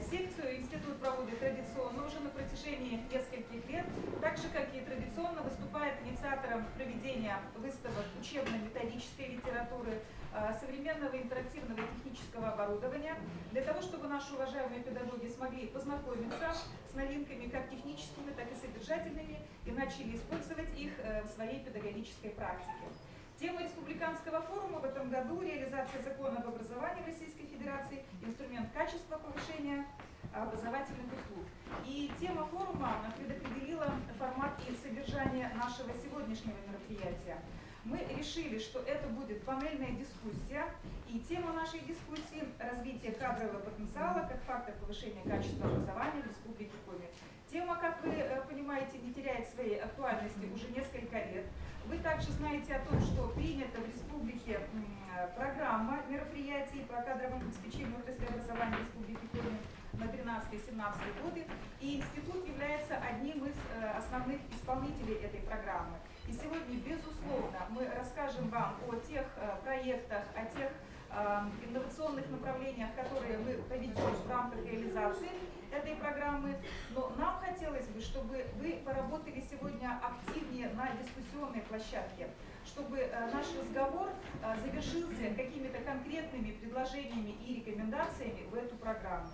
Секцию институт проводит традиционно уже на протяжении нескольких лет, так же, как и традиционно выступает инициатором проведения выставок учебно-методической литературы, современного интерактивного и технического оборудования, для того, чтобы наши уважаемые педагоги смогли познакомиться с новинками как техническими, так и содержательными и начали использовать их в своей педагогической практике. Тема республиканского форума в этом году – реализация закона об образовании в Российской Федерации, инструмент качества повышения образовательных услуг. И тема форума предопределила формат и содержание нашего сегодняшнего мероприятия. Мы решили, что это будет панельная дискуссия, и тема нашей дискуссии – развитие кадрового потенциала как фактор повышения качества образования в Республике Коми. Тема, как вы понимаете, не теряет своей актуальности уже несколько лет. Вы также знаете о том, что принята в республике программа мероприятий по кадровому обеспечению отрасли образования Республики Коми на 13-17 годы, и институт является одним из основных исполнителей этой программы. И сегодня, безусловно, мы расскажем вам о тех проектах, о тех инновационных направлениях, которые мы проведем в рамках реализации этой программы. Но нам хотелось бы, чтобы вы поработали сегодня активнее на дискуссионной площадке, чтобы наш разговор завершился какими-то конкретными предложениями и рекомендациями в эту программу.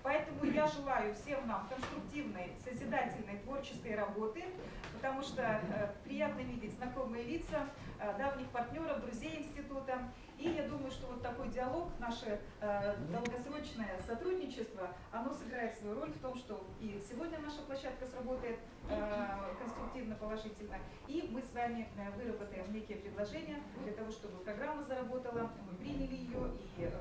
Поэтому я желаю всем нам конструктивной, созидательной, творческой работы, потому что приятно видеть знакомые лица, давних партнеров, друзей института. И я думаю, что вот такой диалог, наше долгосрочное сотрудничество, оно сыграет свою роль в том, что и сегодня наша площадка сработает конструктивно, положительно, и мы с вами выработаем некие предложения для того, чтобы программа заработала, мы приняли ее, и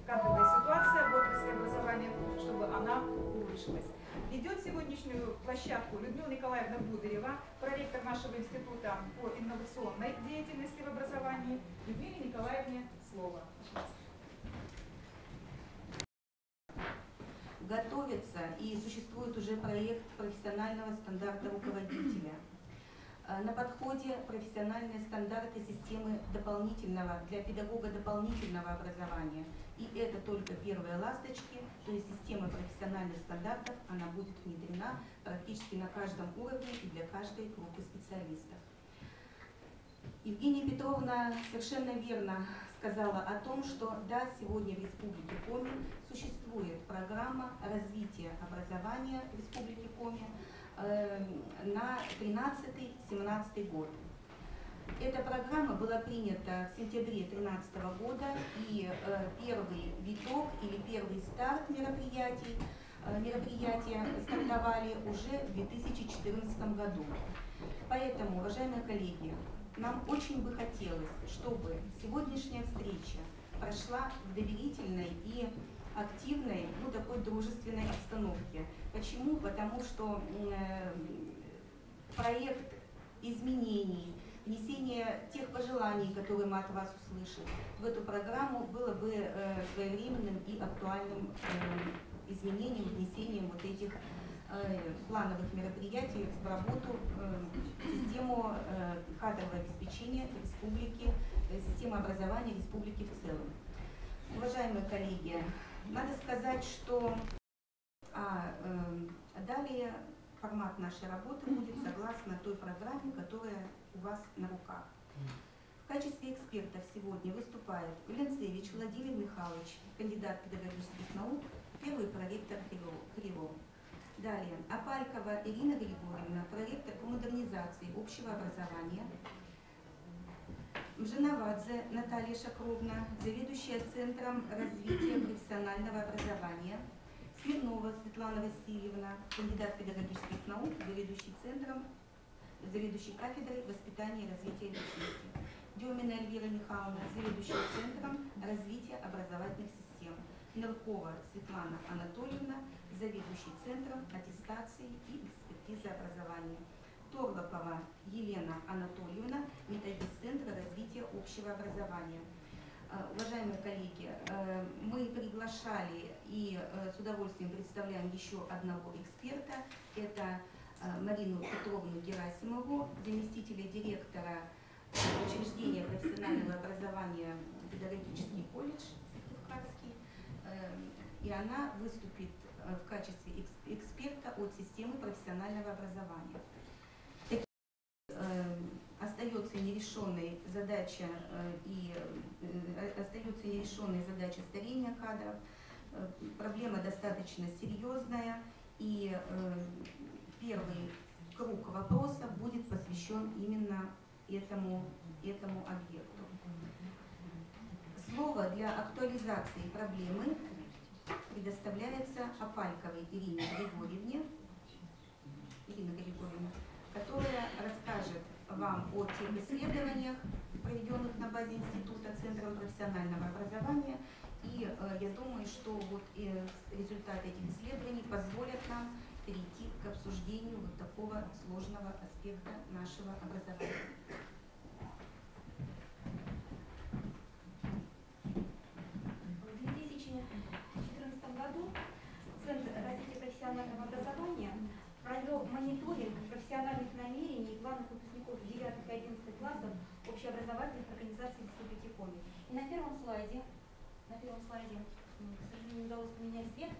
кадровая ситуация в отрасли образования, чтобы она улучшилась. Ведет сегодняшнюю площадку Людмила Николаевна Бударева, проректор нашего института по инновационной деятельности в образовании. Людмиле Николаевне слово. Готовится и существует уже проект профессионального стандарта руководителя. На подходе профессиональные стандарты системы дополнительного для педагога дополнительного образования. И это только первые ласточки, то есть система профессиональных стандартов, она будет внедрена практически на каждом уровне и для каждой группы специалистов. Евгения Петровна совершенно верно сказала о том, что да, сегодня в Республике Коми существует программа развития образования в Республике Коми на 13-17 год. Эта программа была принята в сентябре 2013 года, и первый виток или первый старт мероприятия стартовали уже в 2014 году. Поэтому, уважаемые коллеги, нам очень бы хотелось, чтобы сегодняшняя встреча прошла в доверительной и активной, такой дружественной обстановке. Почему? Потому что проект изменений, внесение тех пожеланий, которые мы от вас услышим, в эту программу было бы своевременным и актуальным изменением, внесением вот этих плановых мероприятий в работу систему кадрового обеспечения республики, систему образования республики в целом. Уважаемые коллеги, надо сказать, что далее формат нашей работы будет согласно той программе, которая у вас на руках. В качестве экспертов сегодня выступает Уленцевич Владимир Михайлович, кандидат педагогических наук, первый проректор КРИРО. Далее, Апалькова Ирина Григорьевна, проректор по модернизации общего образования. Мжиновадзе Наталья Шакровна, заведующая Центром развития профессионального образования. Смирнова Светлана Васильевна, кандидат педагогических наук, заведующий кафедрой воспитания и развития личности. Демина Эльвира Михайловна, заведующая Центром развития образовательных систем. Ныркова Светлана Анатольевна, заведующий Центром аттестации и экспертизы образования. Торлопова Елена Анатольевна, методист Центра развития общего образования. Уважаемые коллеги, мы приглашали и с удовольствием представляем еще одного эксперта. Это Марину Петровну Герасимову, заместителя директора учреждения профессионального образования педагогический колледж Сыктывкарский. И она выступит в качестве эксперта от системы профессионального образования. Остается нерешенной задача старения кадров. Проблема достаточно серьезная, и первый круг вопросов будет посвящен именно этому объекту. Слово для актуализации проблемы предоставляется Апальковой Ирине Григорьевне, которая расскажет вам о тех исследованиях, проведенных на базе Института Центром профессионального образования. И я думаю, что вот результаты этих исследований позволят нам перейти к обсуждению вот такого сложного аспекта нашего образования. В 2014 году Центр развития профессионального образования провел мониторинг профессиональных намерений и планов выпускников 9 и 11 классов общеобразовательных организаций Республики Коми. И на первом слайде, к сожалению, не удалось поменять цвет,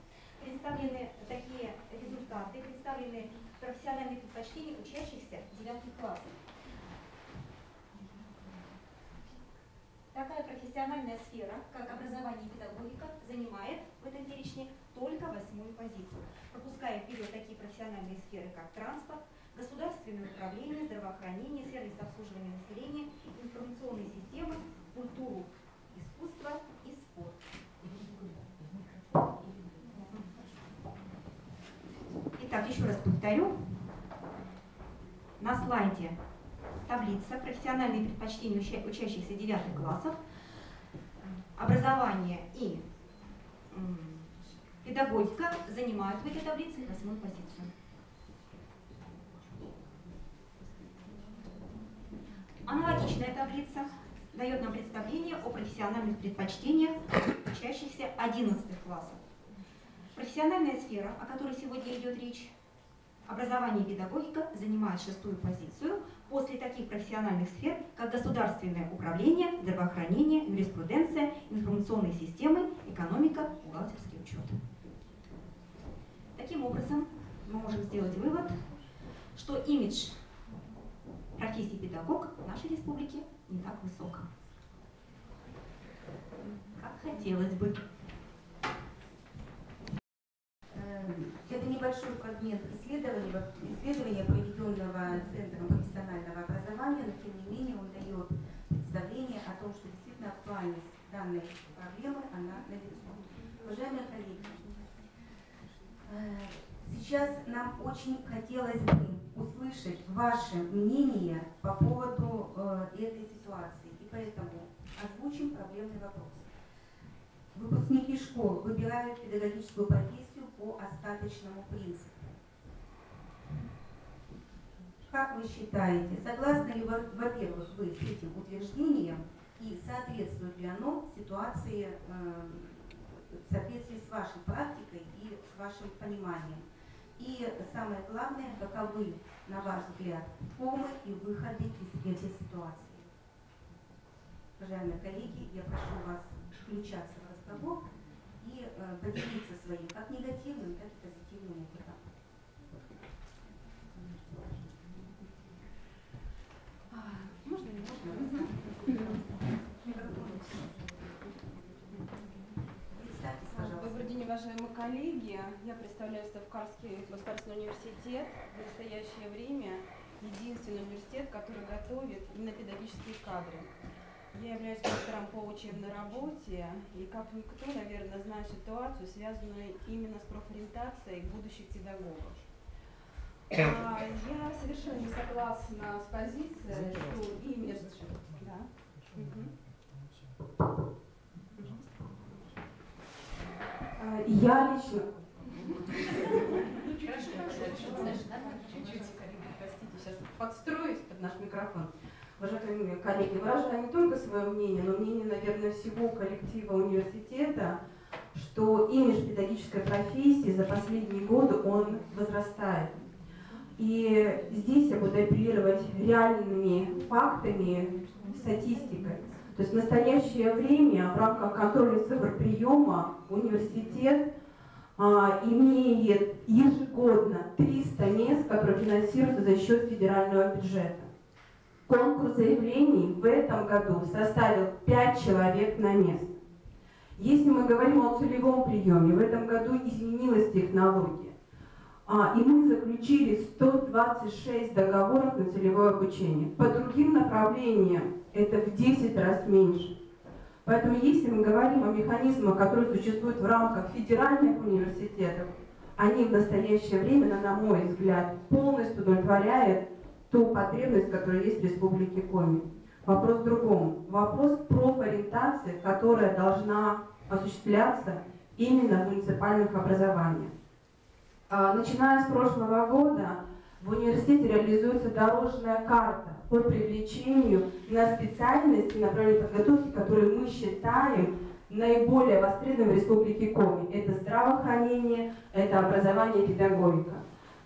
представлены такие результаты, представлены профессиональные предпочтения учащихся 9 классов. Такая профессиональная сфера, как образование и педагогика, занимает в этом перечне только 8-ю позицию, пропуская вперед такие профессиональные сферы, как транспорт, государственное управление, здравоохранение, сервис обслуживания населения, информационные системы, культуру, искусство и спорт. Итак, еще раз повторю. На слайде таблица «Профессиональные предпочтения учащихся 9 классов», образование и педагогика занимают в этой таблице 8-ю позицию. Аналогичная таблица дает нам представление о профессиональных предпочтениях учащихся 11 классов. Профессиональная сфера, о которой сегодня идет речь, образование и педагогика, занимает 6-ю позицию после таких профессиональных сфер, как государственное управление, здравоохранение, юриспруденция, информационные системы, экономика, бухгалтерский учет. Таким образом, мы можем сделать вывод, что имидж профессии педагог в нашей республике не так высок, как хотелось бы. Это небольшой фрагмент исследования, проведенного Центром профессионального образования, но тем не менее он дает представление о том, что действительно актуальность данной проблемы, она налицо. Уважаемые коллеги, сейчас нам очень хотелось бы услышать ваше мнение по поводу этой ситуации, и поэтому озвучим проблемный вопрос. Выпускники школ выбирают педагогическую профессию по остаточному принципу. Как вы считаете, согласны ли, во-первых, вы с этим утверждением и соответствует ли оно ситуации, в соответствии с вашей практикой и с вашим пониманием? И самое главное, каковы, на ваш взгляд, формы и выходы из этой ситуации? Уважаемые коллеги, я прошу вас включаться в разговор и поделиться своим как негативным, так и позитивным опытом. Можно? Представьтесь, пожалуйста. Добрый день, уважаемые коллеги. Я представляю Ставкарский государственный университет. В настоящее время единственный университет, который готовит именно педагогические кадры. Я являюсь доктором по учебной работе и, как никто, наверное, знаю ситуацию, связанную именно с профориентацией будущих педагогов. Я совершенно не согласна с позицией, что имидж... Да? Я лично... Чуть-чуть, простите, сейчас подстроюсь под наш микрофон. Уважаемые коллеги, выражаю не только свое мнение, но мнение, наверное, всего коллектива университета, что имидж педагогической профессии за последние годы он возрастает. И здесь я буду апеллировать реальными фактами, статистикой. То есть в настоящее время в рамках контроля цифр приема университет имеет ежегодно 300 мест, которые финансируются за счет федерального бюджета. Конкурс заявлений в этом году составил 5 человек на место. Если мы говорим о целевом приеме, в этом году изменилась технология, и мы заключили 126 договоров на целевое обучение. По другим направлениям это в 10 раз меньше. Поэтому если мы говорим о механизмах, которые существуют в рамках федеральных университетов, они в настоящее время, на мой взгляд, полностью удовлетворяют ту потребность, которая есть в Республике Коми. Вопрос в другом. Вопрос профориентации, которая должна осуществляться именно в муниципальных образованиях. Начиная с прошлого года в университете реализуется дорожная карта по привлечению на специальности направлений подготовки, которые мы считаем наиболее востребованными в Республике Коми. Это здравоохранение, это образование и педагогика.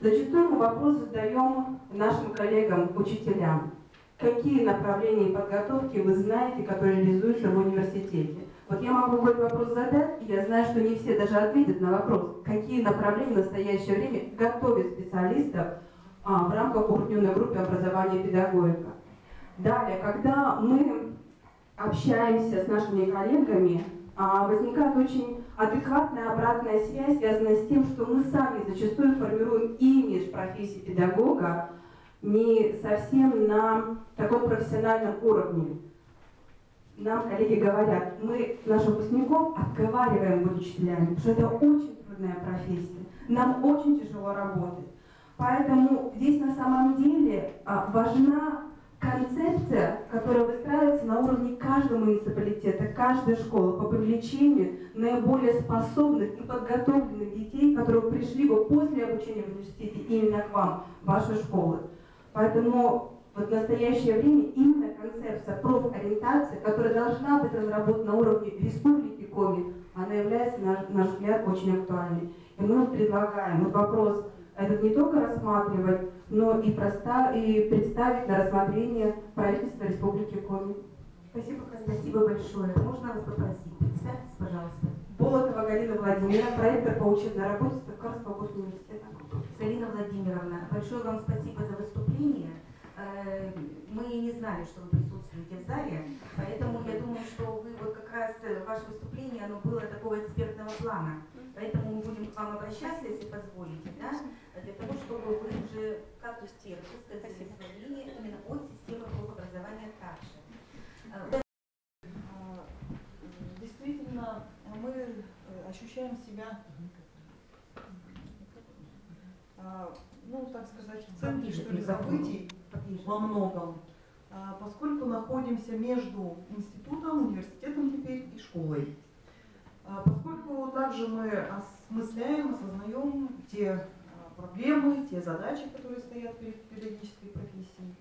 Зачастую мы вопрос задаем нашим коллегам-учителям. Какие направления подготовки вы знаете, которые реализуются в университете? Вот я могу какой-то вопрос задать, и я знаю, что не все даже ответят на вопрос, какие направления в настоящее время готовят специалистов в рамках укрупненной группы образования и педагогика. Далее, когда мы общаемся с нашими коллегами, возникает очень адекватная обратная связь, связанная с тем, что мы сами зачастую формируем имидж профессии педагога не совсем на таком профессиональном уровне. Нам коллеги говорят, мы наших выпускников отговариваем быть учителями, потому что это очень трудная профессия, нам очень тяжело работать. Поэтому здесь на самом деле важна концепция, которая выстраивается на уровне каждого муниципалитета, каждой школы по привлечению наиболее способных и подготовленных детей, которые пришли бы после обучения в университете именно к вам, в ваши школы. Поэтому вот в настоящее время именно концепция профориентации, которая должна быть разработана на уровне Республики Коми, она является, на наш взгляд, очень актуальной. И мы предлагаем вот вопрос этот не только рассматривать, но и представить на рассмотрение правительства Республики Коми. Спасибо, спасибо большое. Можно вас попросить? Представьтесь, пожалуйста. Болотова Галина Владимировна, проектор по учебной работе Ставкарского госуниверситета. Галина Владимировна, большое вам спасибо за выступление. Мы не знали, что вы присутствуете в зале, поэтому я думаю, что вы вот как раз ваше выступление, оно было такого экспертного плана. Поэтому мы будем к вам обращаться, если позволите, да, для того, чтобы вы уже как эксперт высказали свое мнение именно от системы профобразования также. Действительно, мы ощущаем себя, ну, так сказать, в центре, что ли, событий во многом, поскольку находимся между институтом, университетом теперь и школой. Поскольку также мы осмысляем, осознаем те проблемы, те задачи, которые стоят перед педагогической профессией.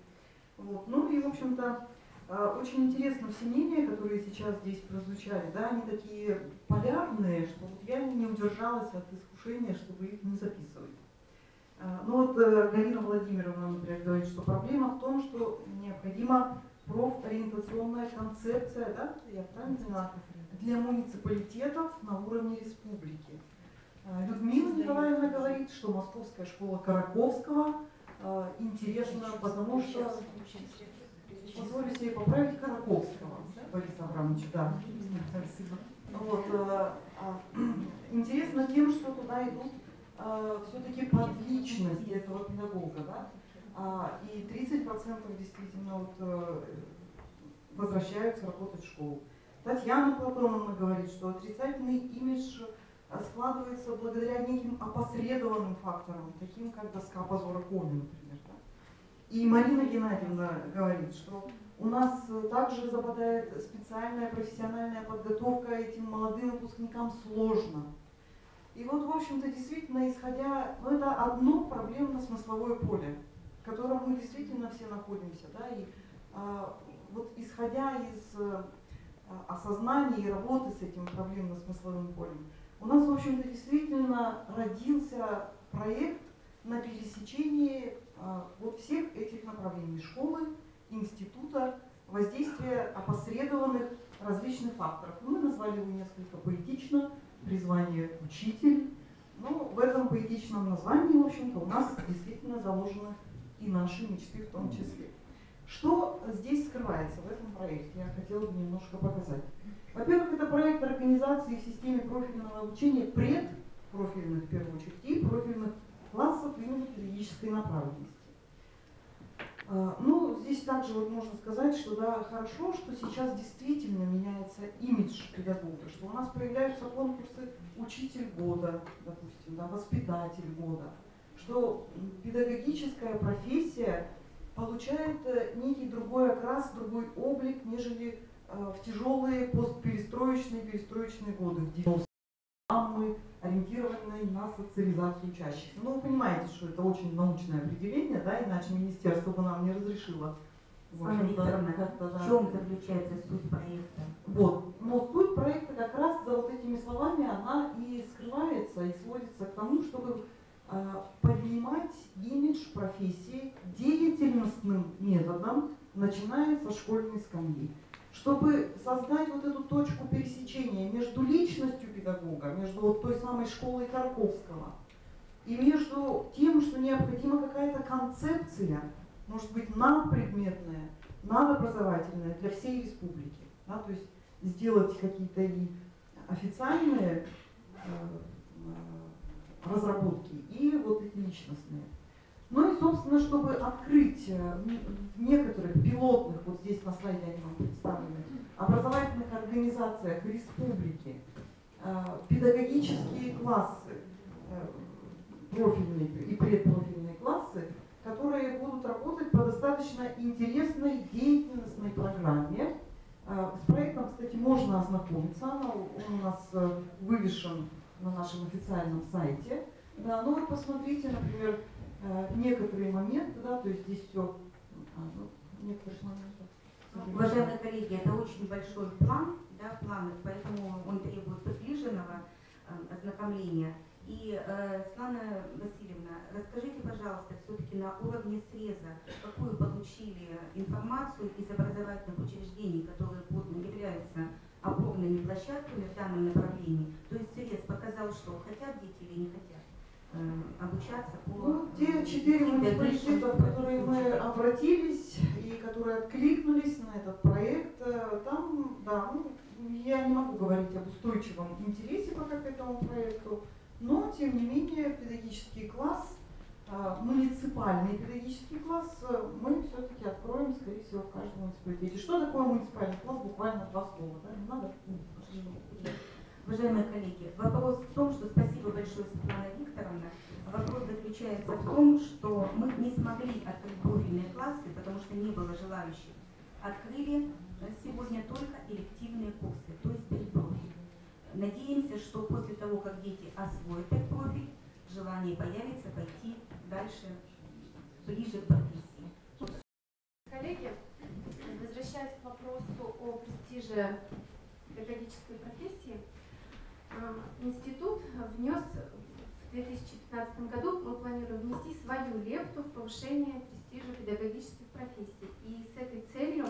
Вот. Ну и, в общем-то, очень интересно все мнения, которые сейчас здесь прозвучали, да, они такие полярные, что вот я не удержалась от искушения, чтобы их не записывать. Ну вот Галина Владимировна, например, говорит, что проблема в том, что необходима профориентационная концепция, да, я правильно поняла, для муниципалитетов на уровне республики. Людмила Николаевна говорит, что Московская школа Караковского интересна, потому что, позволю себе поправить, Караковского, Бориса Абрамовича, да. Вот, интересно тем, что туда идут все-таки под личность этого педагога, да? И 30% действительно вот, возвращаются работать в школу. Татьяна Платоновна говорит, что отрицательный имидж складывается благодаря неким опосредованным факторам, таким как доска позора Коми, например. Да? И Марина Геннадьевна говорит, что у нас также западает специальная профессиональная подготовка этим молодым выпускникам сложно. И вот, в общем-то, действительно, исходя, ну, это одно проблемно-смысловое поле, в котором мы действительно все находимся, да, и вот исходя из осознания и работы с этим проблемно-смысловым полем, у нас, в общем-то, действительно родился проект на пересечении вот всех этих направлений: школы, института, воздействия опосредованных различных факторов. Мы назвали его несколько поэтично: призвание учитель, Ну, в этом поэтичном названии, в общем-то, у нас действительно заложены и наши мечты в том числе. Что здесь скрывается в этом проекте, я хотела бы немножко показать. Во-первых, это проект организации в системе профильного обучения предпрофильных, в первую очередь, и профильных классов именно педагогической направленности. Ну, здесь также вот можно сказать, что да, хорошо, что сейчас действительно меняется имидж педагога, что у нас появляются конкурсы «Учитель года», допустим, да, «Воспитатель года», что педагогическая профессия получает некий другой окрас, другой облик, нежели в тяжелые перестроечные годы, в 90-е, ориентированные на социализацию учащихся. Ну, вы понимаете, что это очень научное определение, да, иначе министерство бы нам не разрешило. Анна Викторовна, в чем заключается суть проекта? Вот. Но суть проекта как раз за вот этими словами она и скрывается, и сводится к тому, чтобы поднимать имидж профессии деятельностным методом, начиная со школьной скамьи. Чтобы создать вот эту точку пересечения между личностью педагога, между вот той самой школой Тарковского, и между тем, что необходима какая-то концепция, может быть, надпредметная, надобразовательная для всей республики. Да, то есть сделать какие-то и официальные разработки, и вот эти личностные. Ну и, собственно, чтобы открыть в некоторых пилотных, вот здесь на слайде они вам представлены, образовательных организациях республики педагогические классы, профильные и предпрофильные классы, которые будут работать по достаточно интересной деятельностной программе. С проектом, кстати, можно ознакомиться, он у нас вывешен на нашем официальном сайте. Да, ну вот посмотрите, например, некоторые моменты, да, то есть здесь все, некоторые моменты. Уважаемые коллеги, это очень большой план, да, поэтому он требует приближенного ознакомления. И, Светлана Васильевна, расскажите, пожалуйста, все-таки на уровне среза, какую получили информацию из образовательных учреждений, которые являются опорными площадками в данном направлении. То есть срез показал, что хотят дети или не хотят обучаться по... Ну, те 4 муниципалитета, в которые мы обратились и которые откликнулись на этот проект, там, да, ну, я не могу говорить об устойчивом интересе пока к этому проекту, но, тем не менее, педагогический класс, муниципальный педагогический класс мы все-таки откроем, скорее всего, в каждом муниципалитете. Что такое муниципальный класс? Буквально 2 слова, да? Не надо? Уважаемые коллеги, вопрос в том, что спасибо большое, Светлана Викторовна. Вопрос заключается в том, что мы не смогли открыть профильные классы, потому что не было желающих. Открыли сегодня только элективные курсы, то есть предпрофиль. Надеемся, что после того, как дети освоят этот профиль, желание появится пойти дальше, ближе к профессии. Коллеги, возвращаясь к вопросу о престиже педагогической профессии, институт внес в 2015 году, мы планируем внести свою лепту в повышение престижа педагогических профессий. И с этой целью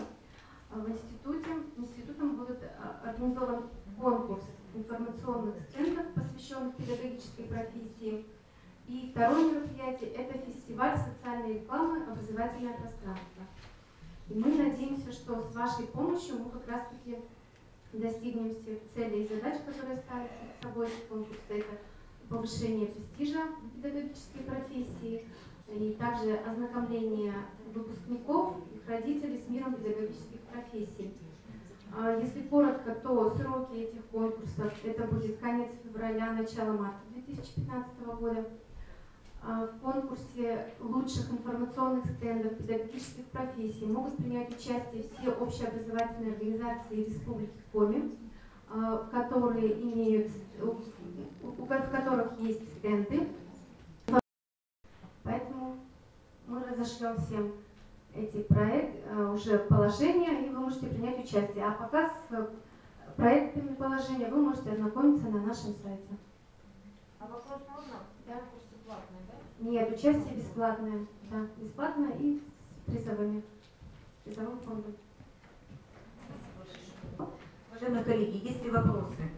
институтом будет организован конкурс информационных стендов, посвященных педагогической профессии. И второе мероприятие – это фестиваль социальной рекламы «Образовательное пространство». И мы надеемся, что с вашей помощью мы как раз-таки достигнем всех целей и задач, которые ставят перед собой конкурс. Это повышение престижа педагогической профессии и также ознакомление выпускников, их родителей с миром педагогических профессий. Если коротко, то сроки этих конкурсов – это будет конец февраля, начало марта 2015 года. В конкурсе лучших информационных стендов педагогических профессий могут принять участие все общеобразовательные организации Республики Коми, которые имеют, в которых есть стенды. Поэтому мы разошлем всем эти уже положения, и вы можете принять участие. А пока с проектами положения вы можете ознакомиться на нашем сайте. А вопрос можно? Да. Курсы платные, да? Нет, участие бесплатное. Да, бесплатное и с призовым фондом. Уважаемые коллеги, есть ли вопросы?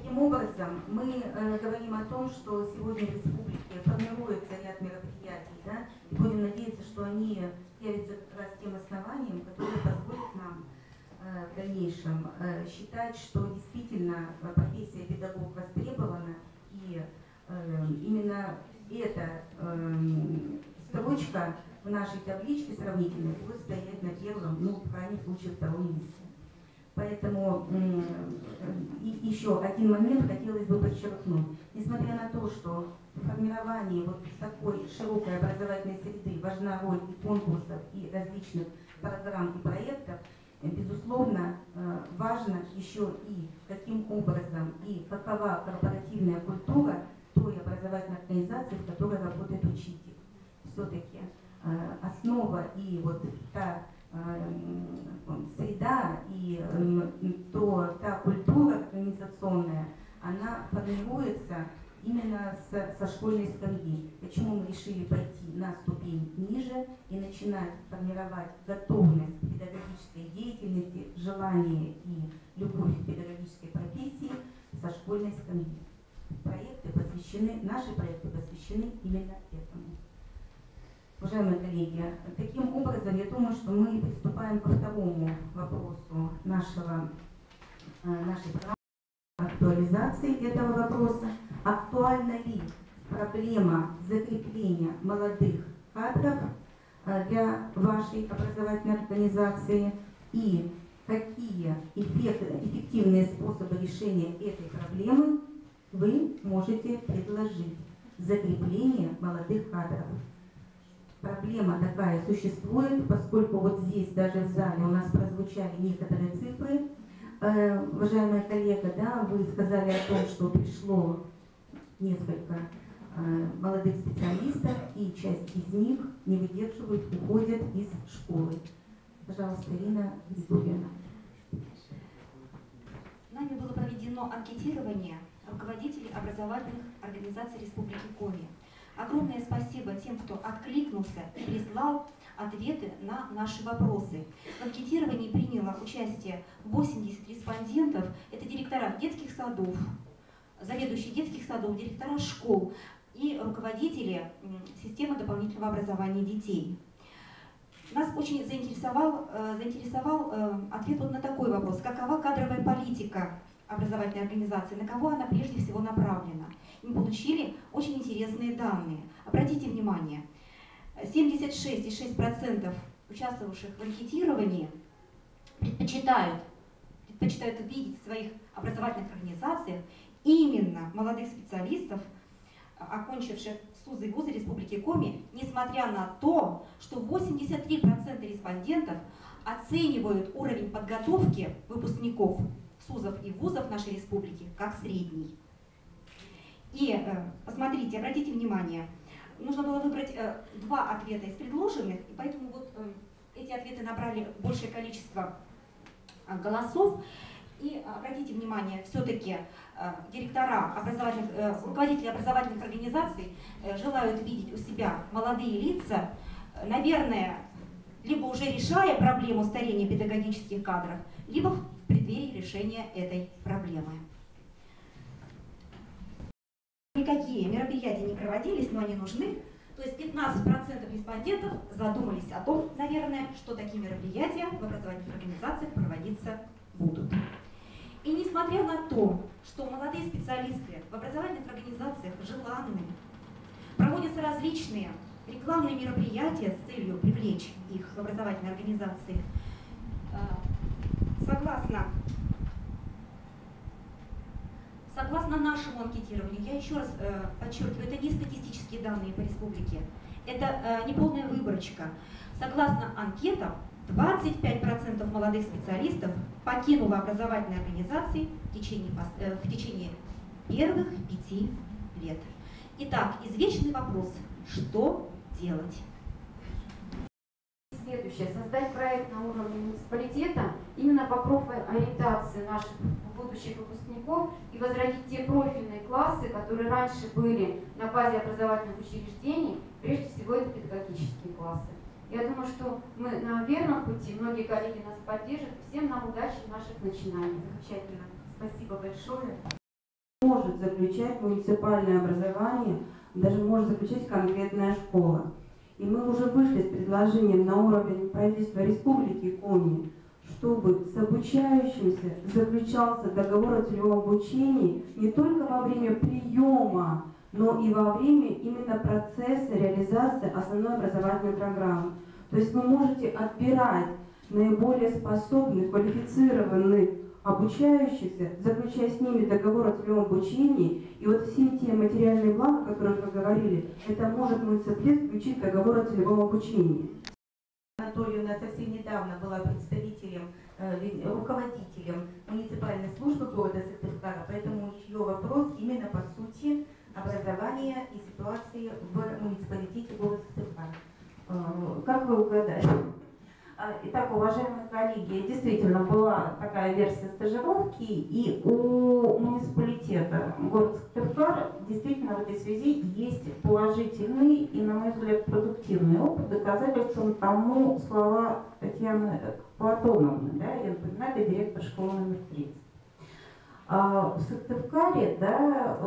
Таким образом, мы говорим о том, что сегодня в республике формируется ряд мероприятий, да, и будем надеяться, что они явятся как раз тем основанием, которое позволит нам в дальнейшем считать, что действительно профессия педагог востребована, и именно эта строчка в нашей табличке сравнительной будет стоять на первом, ну, в крайнем случае, втором месте. Поэтому и еще один момент хотелось бы подчеркнуть. Несмотря на то, что в формировании вот такой широкой образовательной среды важна роль и конкурсов, и различных программ и проектов, безусловно, важно еще и каким образом и какова корпоративная культура той образовательной организации, в которой работает учитель. Все-таки основа и вот та среда и та культура организационная, она формируется именно со школьной скамьи. Почему мы решили пойти на ступень ниже и начинать формировать готовность к педагогической деятельности, желание и любовь к педагогической профессии со школьной скамьи. Наши проекты посвящены именно этому. Уважаемые коллеги, таким образом, я думаю, что мы приступаем ко второму вопросу нашей программы актуализации этого вопроса. Актуальна ли проблема закрепления молодых кадров для вашей образовательной организации и какие эффективные способы решения этой проблемы вы можете предложить? Закрепление молодых кадров. Проблема такая существует, поскольку вот здесь даже в зале у нас прозвучали некоторые цифры. Уважаемая коллега, да, вы сказали о том, что пришло несколько молодых специалистов, и часть из них не выдерживают, уходят из школы. Пожалуйста, Ирина Григорьевна. Нами было проведено анкетирование руководителей образовательных организаций Республики Коми. Огромное спасибо тем, кто откликнулся и прислал ответы на наши вопросы. В анкетировании приняло участие 80 респондентов. Это директора детских садов, заведующие детских садов, директора школ и руководители системы дополнительного образования детей. Нас очень заинтересовал ответ вот на такой вопрос. Какова кадровая политика образовательной организации, на кого она прежде всего направлена? Мы получили очень интересные данные. Обратите внимание, 76,6% участвовавших в анкетировании предпочитают видеть в своих образовательных организациях именно молодых специалистов, окончивших СУЗы и вузы Республики Коми, несмотря на то, что 83% респондентов оценивают уровень подготовки выпускников СУЗов и вузов нашей республики как средний. И посмотрите, обратите внимание, нужно было выбрать два ответа из предложенных, и поэтому вот эти ответы набрали большее количество голосов. И обратите внимание, все-таки руководители образовательных организаций желают видеть у себя молодые лица, наверное, либо уже решая проблему старения педагогических кадров, либо в преддверии решения этой проблемы. Никакие мероприятия не проводились, но они нужны. То есть 15% респондентов задумались о том, наверное, что такие мероприятия в образовательных организациях проводиться будут. И несмотря на то, что молодые специалисты в образовательных организациях желанны, проводятся различные рекламные мероприятия с целью привлечь их в образовательные организации, согласно нашему анкетированию, я еще раз подчеркиваю, это не статистические данные по республике, это неполная выборочка. Согласно анкетам, 25% молодых специалистов покинуло образовательные организации в течение первых 5 лет. Итак, извечный вопрос: что делать? Следующее. Создать проект на уровне муниципалитета именно по профориентации наших будущих выпускников и возродить те профильные классы, которые раньше были на базе образовательных учреждений, прежде всего это педагогические классы. Я думаю, что мы на верном пути, многие коллеги нас поддержат. Всем нам удачи в наших начинаниях. Замечательно. Спасибо большое. может заключать муниципальное образование, даже может заключать конкретная школа. И мы уже вышли с предложением на уровень правительства Республики Коми, чтобы с обучающимся заключался договор о целевом обучении не только во время приема, но и во время именно процесса реализации основной образовательной программы. То есть вы можете отбирать наиболее способных, квалифицированных обучающихся, заключая с ними договор о целевом обучении, и вот все те материальные блага, о которых вы говорили, это может муниципалитет включить договор о целевом обучении. Анатольевна совсем недавно была представителем, руководителем муниципальной службы города Сыктывкара, поэтому ее вопрос именно по сути образования и ситуации в муниципалитете города Сыктывкара. Как вы угадали? Итак, уважаемые коллеги, действительно была такая версия стажировки, и у муниципалитета города Сыктывкар действительно в этой связи есть положительный и, на мой взгляд, продуктивный опыт. Доказательством тому слова Татьяны Платоновны, да, я напоминаю, это директор школы номер 30. В Сыктывкаре, да,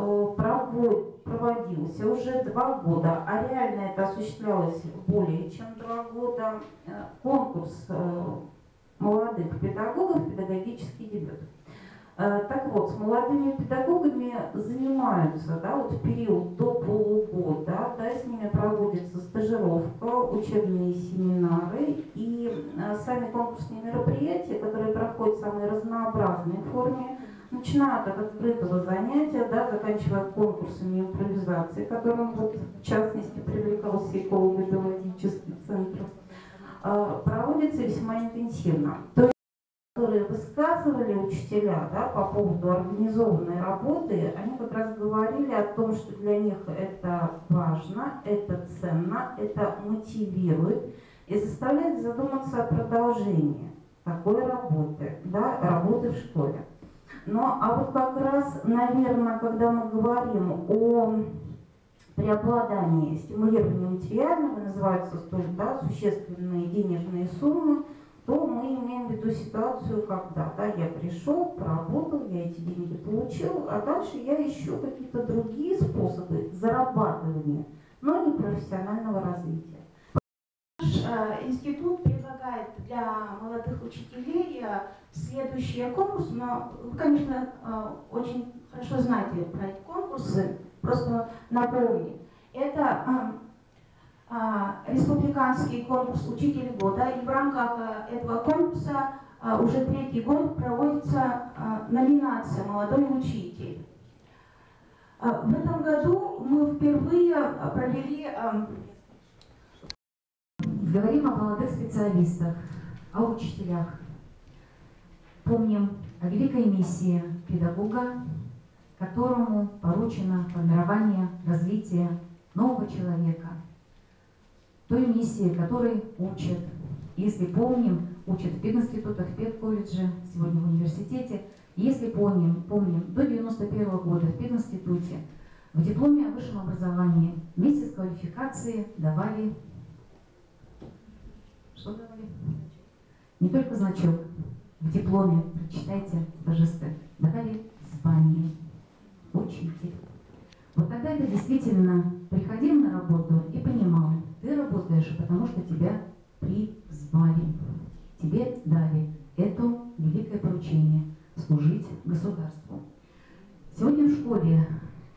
проводился уже 2 года, а реально это осуществлялось более чем 2 года, конкурс молодых педагогов, педагогический дебют. Так вот, с молодыми педагогами занимаются, да, вот в период до полугода, да, с ними проводится стажировка, учебные семинары и сами конкурсные мероприятия, которые проходят в самой разнообразной форме, начиная от открытого занятия, да, заканчивая конкурсами импровизации, которым вот, в частности привлекался эколого-биологический центр, проводится весьма интенсивно. То есть, которые высказывали учителя, да, по поводу организованной работы, они как раз говорили о том, что для них это важно, это ценно, это мотивирует и заставляет задуматься о продолжении такой работы, да, работы в школе. Ну, а вот как раз, наверное, когда мы говорим о преобладании стимулирования материального, называются столь, да, существенные денежные суммы, то мы имеем в виду ситуацию, когда, да, я пришел, поработал, я эти деньги получил, а дальше я ищу какие-то другие способы зарабатывания, но не профессионального развития. Наш институт предлагает для молодых учителей следующий конкурс, но вы, конечно, очень хорошо знаете про эти конкурсы, просто напомню. Это республиканский конкурс «Учитель года», и в рамках этого конкурса уже 3-й год проводится номинация «Молодой учитель». В этом году мы впервые провели... Говорим о молодых специалистах, о учителях. Помним о великой миссии педагога, которому поручено формирование, развитие нового человека. Той миссии, которой учат, если помним, учат в пединститутах, в педколледже, сегодня в университете. Если помним, до 91 года в пединституте в дипломе о высшем образовании вместе с квалификацией давали... Что давали? Не только значок. В дипломе, прочитайте, стажисты, давали звание учитель. Вот тогда это действительно приходил на работу и понимал, ты работаешь, потому что тебя призвали. Тебе дали это великое поручение служить государству. Сегодня в школе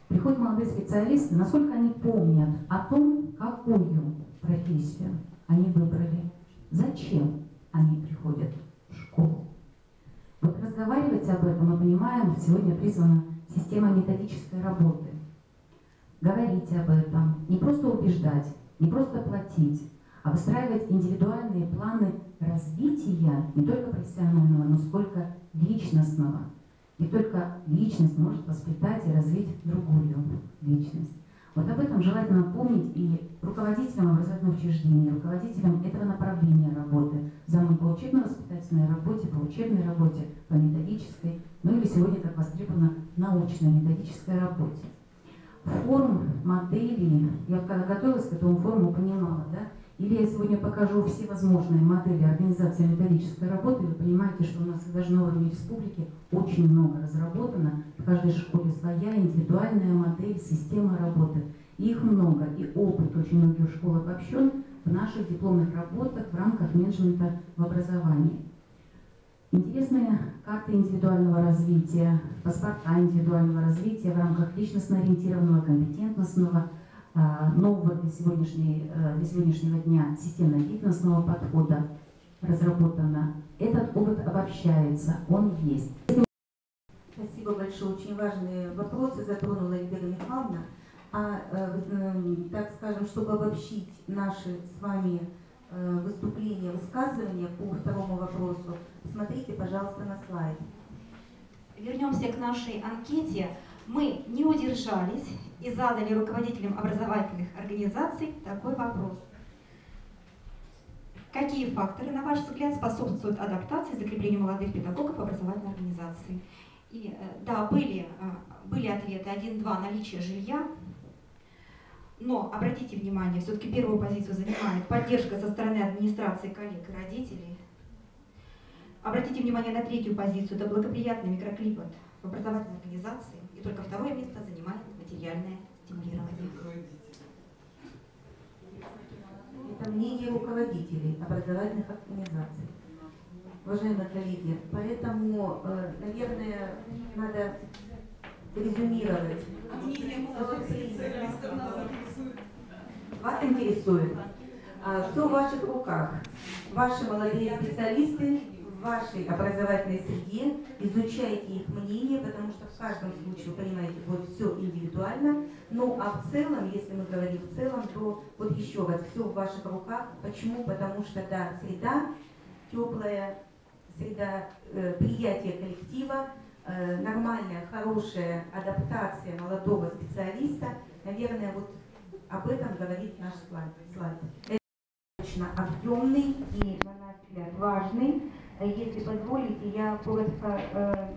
приходят молодые специалисты, насколько они помнят о том, какую профессию они выбрали, зачем они приходят в школу. Вот разговаривать об этом, мы понимаем, сегодня призвана система методической работы. Говорить об этом, не просто убеждать, не просто платить, а выстраивать индивидуальные планы развития не только профессионального, но сколько личностного. И только личность может воспитать и развить другую личность. Вот об этом желательно помнить и руководителям образовательных учреждений, руководителям этого направления работы, замом по учебно-воспитательной работе, по учебной работе, по методической, ну или сегодня, как востребовано, научной методической работе. Форм, моделей, я когда готовилась к этому форуму, понимала, да, Или я сегодня покажу все возможные модели организации методической работы, вы понимаете, что у нас даже на уровне республики очень много разработано, в каждой школе своя индивидуальная модель, система работы. И их много, и опыт очень многих школ обобщен в наших дипломных работах в рамках менеджмента в образовании. Интересные карты индивидуального развития, паспорта индивидуального развития в рамках личностно-ориентированного, компетентностного, нового для сегодняшнего дня системно-деятельностного подхода разработано. Этот опыт обобщается, он есть. Спасибо большое. Очень важные вопросы затронула Эльвира Михайловна. Так скажем, чтобы обобщить наши с вами выступления, высказывания по второму вопросу, смотрите, пожалуйста, на слайд. Вернемся к нашей анкете. Мы не удержались и задали руководителям образовательных организаций такой вопрос. Какие факторы, на ваш взгляд, способствуют адаптации и закреплению молодых педагогов в образовательной организации? И да, были ответы 1-2, наличие жилья. Но обратите внимание, все-таки первую позицию занимает поддержка со стороны администрации, коллег и родителей. Обратите внимание на третью позицию, это благоприятный микроклимат в образовательной организации. И только второе место занимает материальное стимулирование. Это мнение руководителей образовательных организаций. Уважаемые коллеги, поэтому, наверное, надо резюмировать. Вас интересует, что в ваших руках? Ваши молодые специалисты в вашей образовательной среде, изучайте их мнение, потому что в каждом случае, вы понимаете, вот все индивидуально. Ну а в целом, если мы говорим в целом, то вот еще раз, все в ваших руках. Почему? Потому что, да, среда теплая, среда приятия коллектива, нормальная, хорошая адаптация молодого специалиста, наверное, вот об этом говорит наш слайд. Это достаточно объемный и, на наш взгляд, важный. Если позволите, я коротко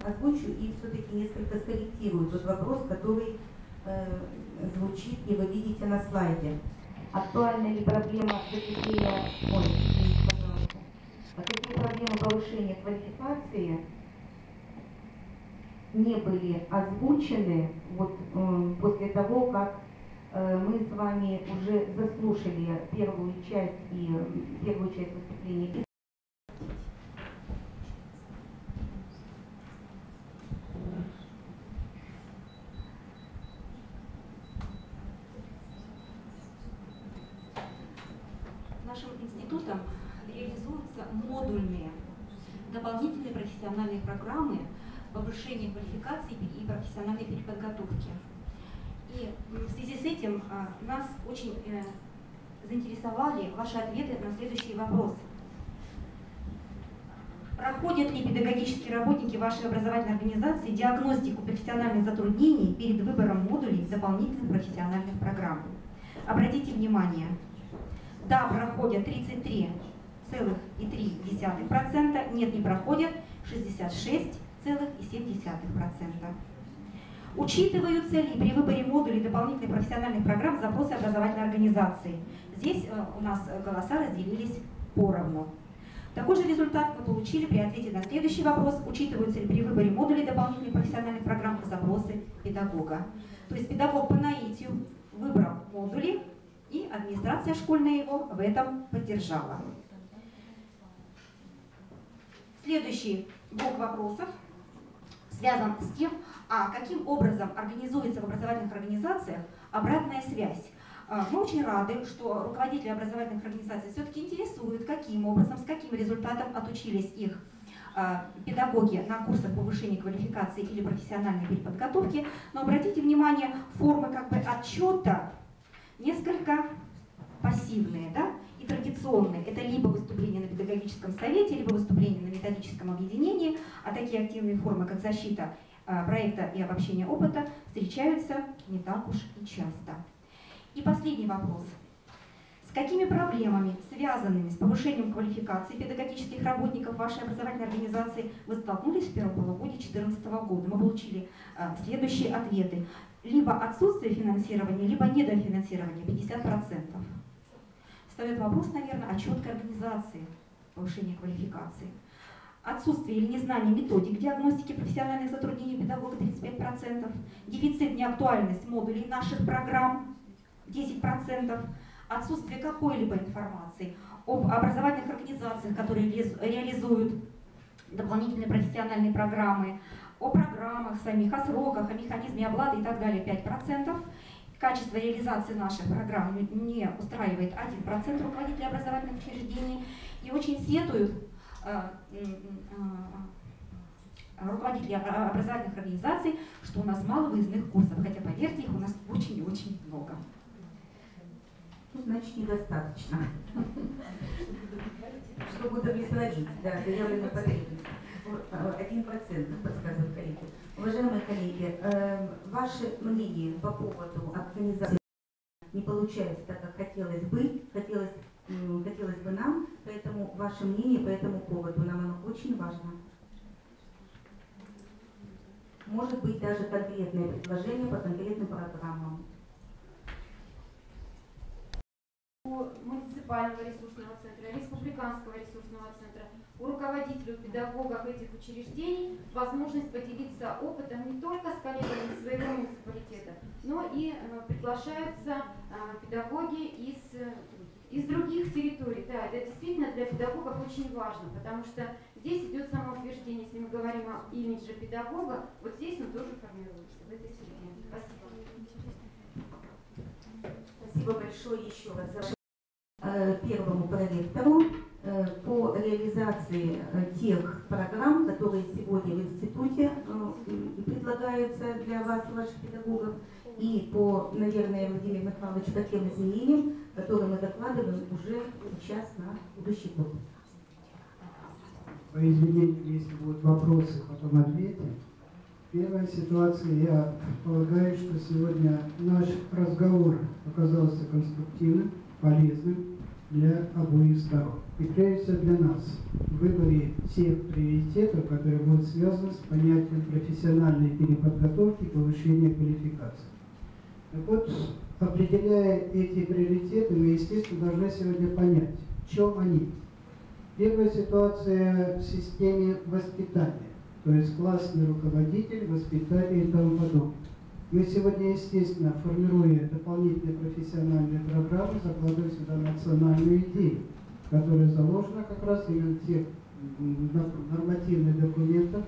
озвучу и все-таки несколько скорректирую тот вопрос, который звучит, и вы видите на слайде. Актуальна ли проблема закрепления, какие проблемы повышения квалификации не были озвучены вот, после того, как мы с вами уже заслушали первую часть выступления. Нашим институтом реализуются модульные дополнительные профессиональные программы повышения квалификации и профессиональной переподготовки. И в связи с этим нас очень заинтересовали ваши ответы на следующие вопросы. Проходят ли педагогические работники вашей образовательной организации диагностику профессиональных затруднений перед выбором модулей дополнительных профессиональных программ? Обратите внимание, да, проходят 33,3%, нет, не проходят 66,7%. Учитываются ли при выборе модулей дополнительных профессиональных программ запросы образовательной организации? Здесь у нас голоса разделились поровну. Такой же результат мы получили при ответе на следующий вопрос. Учитываются ли при выборе модулей дополнительных профессиональных программ запросы педагога? То есть педагог по наитию выбрал модули, и администрация школьная его в этом поддержала. Следующий блок вопросов связан с тем, каким образом организуется в образовательных организациях обратная связь. Мы очень рады, что руководители образовательных организаций все-таки интересуют, каким образом, с каким результатом отучились их педагоги на курсах повышения квалификации или профессиональной переподготовки. Но обратите внимание, формы как бы отчета несколько пассивные, да, и традиционные. Это либо выступление на педагогическом совете, либо выступление на методическом объединении, а такие активные формы, как защита проекта и обобщение опыта, встречаются не так уж и часто. И последний вопрос. С какими проблемами, связанными с повышением квалификации педагогических работников вашей образовательной организации, вы столкнулись в первом полугодии 2014 года? Мы получили следующие ответы. Либо отсутствие финансирования, либо недофинансирование 50%. С встает вопрос, наверное, о четкой организации повышения квалификации. Отсутствие или незнание методик диагностики профессиональных затруднений педагога 35%, дефицит неактуальность модулей наших программ 10%, отсутствие какой-либо информации об образовательных организациях, которые реализуют дополнительные профессиональные программы, о программах самих, о сроках, о механизме оплаты и так далее 5%. Качество реализации наших программ не устраивает 1% руководителей образовательных учреждений и очень сетуют руководители образовательных организаций, что у нас мало выездных курсов, хотя, поверьте, их у нас очень и очень много. Ну, значит, недостаточно. Чтобы удовлетворить, да, заявленную потребность. 1%, подсказывают коллеги. Уважаемые коллеги, ваше мнение по поводу организации не получается так, как хотелось бы нам, поэтому ваше мнение по этому поводу нам оно очень важно. Может быть, даже конкретные предложения по конкретным программам. У муниципального ресурсного центра, республиканского ресурсного центра, у руководителей, у педагогов этих учреждений возможность поделиться опытом не только с коллегами своего муниципалитета, но и приглашаются педагоги из других территорий. Да, это действительно для педагогов очень важно, потому что здесь идет самоутверждение. Если мы говорим о имидже педагога, вот здесь он тоже формируется, в этой среде. Спасибо. Спасибо большое еще раз первому проректору по реализации тех программ, которые сегодня в институте предлагаются для вас и ваших педагогов, и по, наверное, Владимир Михайлович, по тем изменениям, которые мы закладываем уже сейчас на будущий год. По изменениям, если будут вопросы, потом ответим. Первая ситуация, я полагаю, что сегодня наш разговор оказался конструктивным, полезным для обоих сторон. И прежде всего для нас в выборе тех приоритетов, которые будут связаны с понятием профессиональной переподготовки и повышения квалификации. Так вот, определяя эти приоритеты, мы, естественно, должны сегодня понять, в чем они. Первая ситуация в системе воспитания, то есть классный руководитель, воспитатель и тому подобное. Мы сегодня, естественно, формируя дополнительные профессиональные программы, закладываем сюда национальную идею, которая заложена как раз именно в тех нормативных документах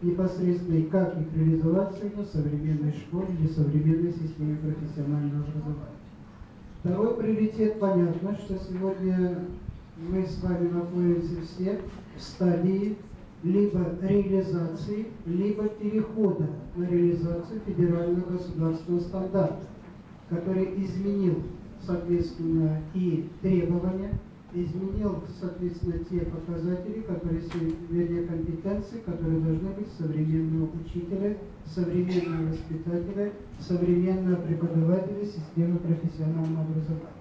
непосредственно, и как их реализовать сегодня в современной школе или современной системе профессионального образования. Второй приоритет, понятно, что сегодня мы с вами находимся все в стадии либо реализации, либо перехода на реализацию федерального государственного стандарта, который изменил, соответственно, и требования, изменил, соответственно, те показатели, которые вернее, компетенции, которые должны быть современного учителя, современного воспитателя, современного преподавателя системы профессионального образования.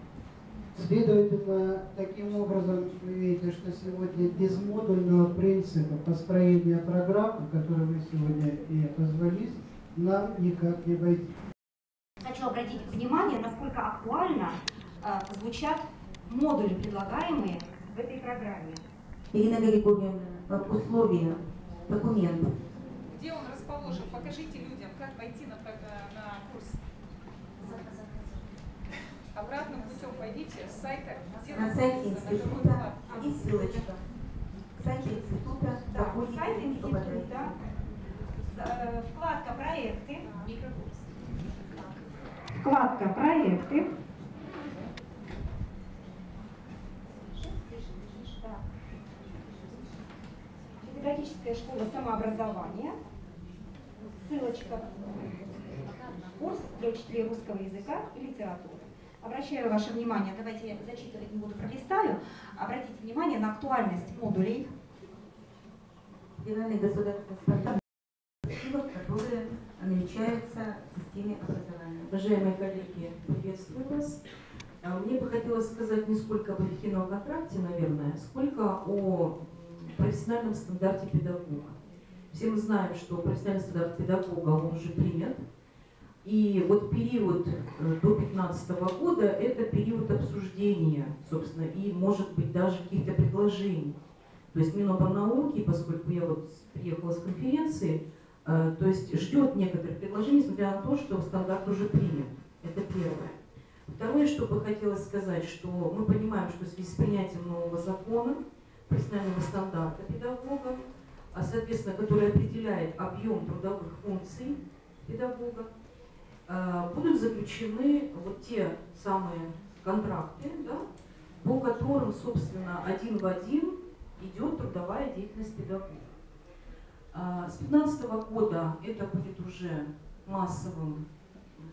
Следовательно, таким образом, вы видите, что сегодня без модульного принципа построения программы, который вы сегодня и позвались, нам никак не обойти. Хочу обратить внимание, насколько актуально звучат модули, предлагаемые в этой программе. Ирина Григорьевна, условия, документ. Где он расположен? Покажите людям, как пойти на курс. Обратным путем пойдите с сайта. На сайте института есть ссылочка. Сайт института. Да, сайт института. Вкладка «Проекты». Вкладка «Проекты». Педагогическая школа самообразования. Ссылочка. Курс для учителей русского языка и литературы. Обращаю ваше внимание, давайте я зачитывать не буду, пролистаю. Обратите внимание на актуальность модулей. Федеральный государственный стандарт, которые намечаются в системе образования. Уважаемые коллеги, приветствую вас. Мне бы хотелось сказать не сколько об эффективном контракте, наверное, сколько о профессиональном стандарте педагога. Все мы знаем, что профессиональный стандарт педагога, он уже принят. И вот период до 2015 года – это период обсуждения, собственно, и, может быть, даже каких-то предложений. То есть Миноборнауки, поскольку я вот приехала с конференции, то есть ждет некоторых предложений, несмотря на то, что стандарт уже принят. Это первое. Второе, что бы хотелось сказать, что мы понимаем, что в связи с принятием нового закона, профессионального стандарта педагога, соответственно, который определяет объем трудовых функций педагога, будут заключены вот те самые контракты, да, по которым, собственно, один в один идет трудовая деятельность педагога. С 2015 года это будет уже массовым,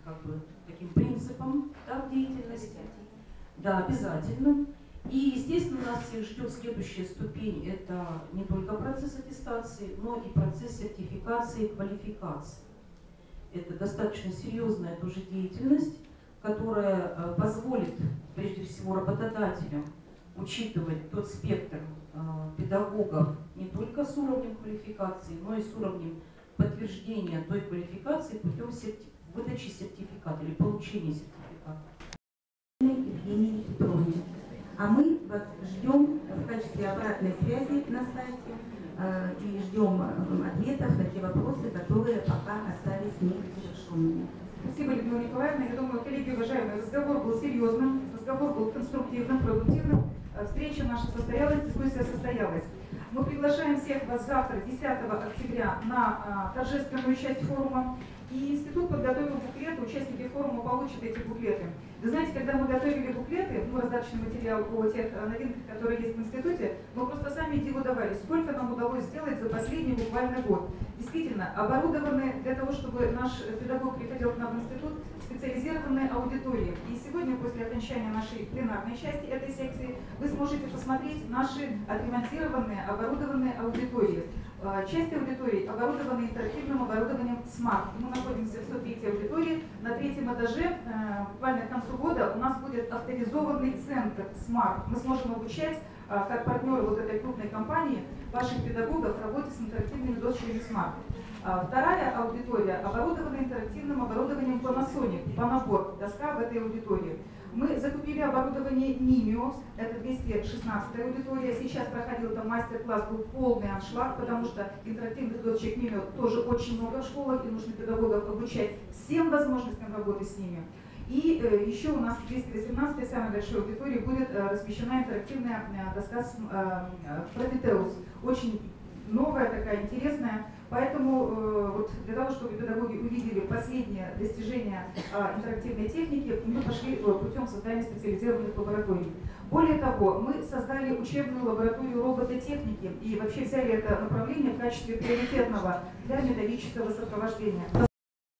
как бы, таким принципом, да, в деятельности. Да, обязательным. И, естественно, нас всех ждет следующая ступень. Это не только процесс аттестации, но и процесс сертификации и квалификации. Это достаточно серьезная тоже деятельность, которая позволит, прежде всего, работодателям учитывать тот спектр педагогов не только с уровнем квалификации, но и с уровнем подтверждения той квалификации путем выдачи сертификата или получения сертификата. Евгении Петровне. А мы вас ждем в качестве обратной связи на сайте и ждем ответов на те вопросы, которые пока остались незавершенными. Спасибо, Людмила Николаевна. Я думаю, коллеги, уважаемые, разговор был серьезным, разговор был конструктивным, продуктивным. Встреча наша состоялась, дискуссия состоялась. Мы приглашаем всех вас завтра, 10 октября, на торжественную часть форума. И институт подготовил буклеты, участники форума получат эти буклеты. Вы знаете, когда мы готовили буклеты, раздаточный материал о тех новинках, которые есть в институте, мы просто сами диву давали, сколько нам удалось сделать за последний буквально год. Действительно, оборудованы для того, чтобы наш педагог приходил к нам в институт, специализированные аудитории. И сегодня, после окончания нашей пленарной части этой секции, вы сможете посмотреть наши отремонтированные, оборудованные аудитории. Часть аудиторий оборудованы интерактивным оборудованием Smart. Мы находимся в 103-й аудитории. На 3-м этаже, буквально к концу года, у нас будет авторизованный центр Smart. Мы сможем обучать, как партнеры вот этой крупной компании, ваших педагогов в работе с интерактивными досочками Smart. Вторая аудитория оборудована интерактивным оборудованием Panasonic, Panabor, доска в этой аудитории. Мы закупили оборудование Mimio, это 216-я аудитория. Сейчас проходил там мастер-класс, был полный аншлаг, потому что интерактивных досочек Mimio тоже очень много в школах, и нужно педагогов обучать всем возможностям работы с ними. И еще у нас в 218-й, самой большой аудитории, будет размещена интерактивная доска Prometheus. Очень новая, такая интересная. Поэтому вот для того, чтобы педагоги увидели последние достижения интерактивной техники, мы пошли путем создания специализированных лабораторий. Более того, мы создали учебную лабораторию робототехники и вообще взяли это направление в качестве приоритетного для методического сопровождения.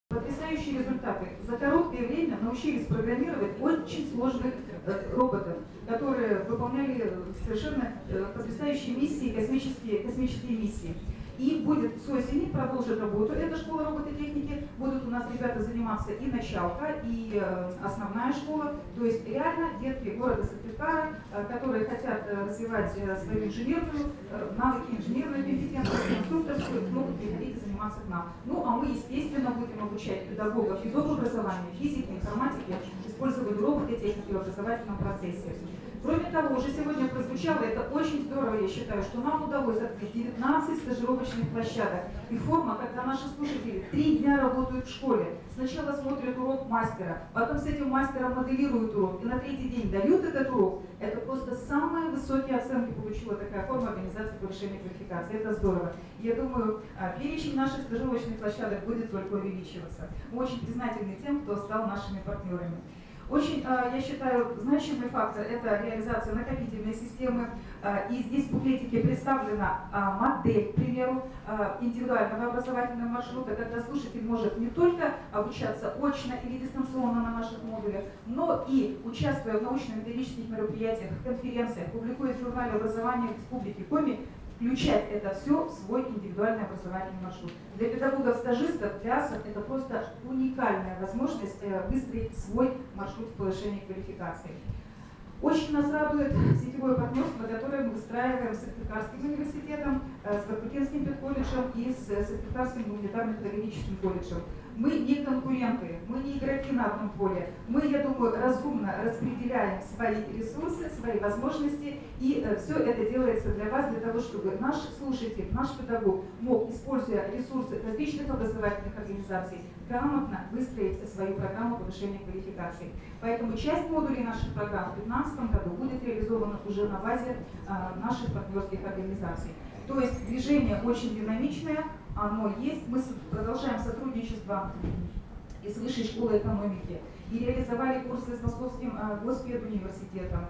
Потрясающие результаты. За короткое время научились программировать очень сложных роботов, которые выполняли совершенно потрясающие миссии, космические миссии. И будет с осени, продолжит работу эта школа робототехники, будут у нас ребята заниматься и началка, и основная школа, то есть реально детки города Сыктывкара, которые хотят развивать свою инженерную, навыки инженерной компетентности, конструкторскую, могут приходить и заниматься к нам. Ну а мы, естественно, будем обучать педагогов из образования, физики, информатики, использованию робототехники в образовательном процессе. Кроме того, уже сегодня прозвучало, это очень здорово, я считаю, что нам удалось открыть 19 стажировочных площадок. И форма, когда наши слушатели 3 дня работают в школе. Сначала смотрят урок мастера, потом с этим мастером моделируют урок, и на 3-й день дают этот урок. Это просто самые высокие оценки получила такая форма организации повышения квалификации. Это здорово. Я думаю, перечень наших стажировочных площадок будет только увеличиваться. Мы очень признательны тем, кто стал нашими партнерами. Очень, я считаю, значимый фактор – это реализация накопительной системы. И здесь в буклетике представлена модель, к примеру, индивидуального образовательного маршрута, когда слушатель может не только обучаться очно или дистанционно на наших модулях, но и, участвуя в научно-методических мероприятиях, конференциях, публикуя в журнале образования Республики Коми, включать это все в свой индивидуальный образовательный маршрут. Для педагогов-стажистов, для АСов это просто уникальная возможность выстроить свой маршрут в повышении квалификации. Очень нас радует сетевое партнерство, которое мы выстраиваем с Сыктывкарским университетом, с Воркутинским педколледжем и с Сыктывкарским гуманитарно-педагогическим колледжем. Мы не конкуренты, мы не игроки на одном поле. Мы, я думаю, разумно распределяем свои ресурсы, свои возможности, и все это делается для вас, для того, чтобы наш слушатель, наш педагог мог, используя ресурсы различных образовательных организаций, грамотно выстроить свою программу повышения квалификации. Поэтому часть модулей наших программ в 2015 году будет реализована уже на базе наших партнерских организаций. То есть движение очень динамичное, оно есть. Мы продолжаем сотрудничество и с Высшей школой экономики, и реализовали курсы с Московским госпедуниверситетом.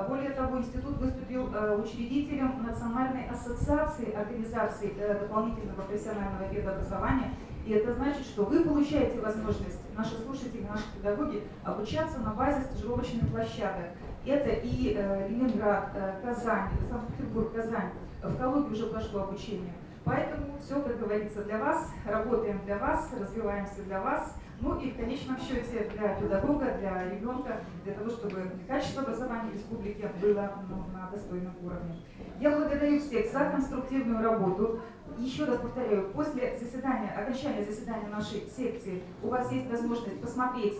Более того, институт выступил учредителем Национальной ассоциации организаций дополнительного профессионального педобразования. И это значит, что вы получаете возможность, наши слушатели, наши педагоги, обучаться на базе стажировочных площадок. Это и Ленинград, Казань, Санкт-Петербург, Казань. В Калуге уже прошло обучение. Поэтому все, как говорится, для вас, работаем для вас, развиваемся для вас. Ну и в конечном счете для педагога, для ребенка, для того, чтобы качество образования в республике было на достойном уровне. Я благодарю всех за конструктивную работу. Еще раз повторяю, после окончания заседания нашей секции у вас есть возможность посмотреть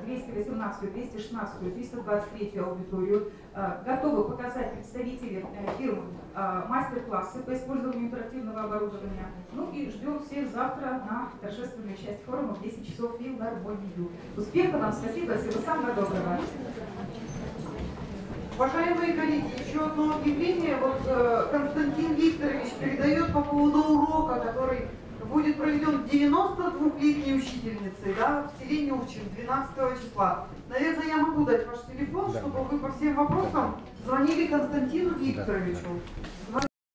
218, 216, 323 аудиторию. Готовы показать представители фирм мастер-классы по использованию интерактивного оборудования. Ну и ждем всех завтра на торжественную часть форума в 10 часов филармонию. Успехов вам, спасибо, всего самого доброго. Уважаемые коллеги, еще одно объявление. Вот Константин Викторович передает по поводу урока, который будет проведен 92-летней учительницей, да, в селе Нюрчин 12 числа. Наверное, я могу дать ваш телефон, чтобы вы по всем вопросам звонили Константину Викторовичу.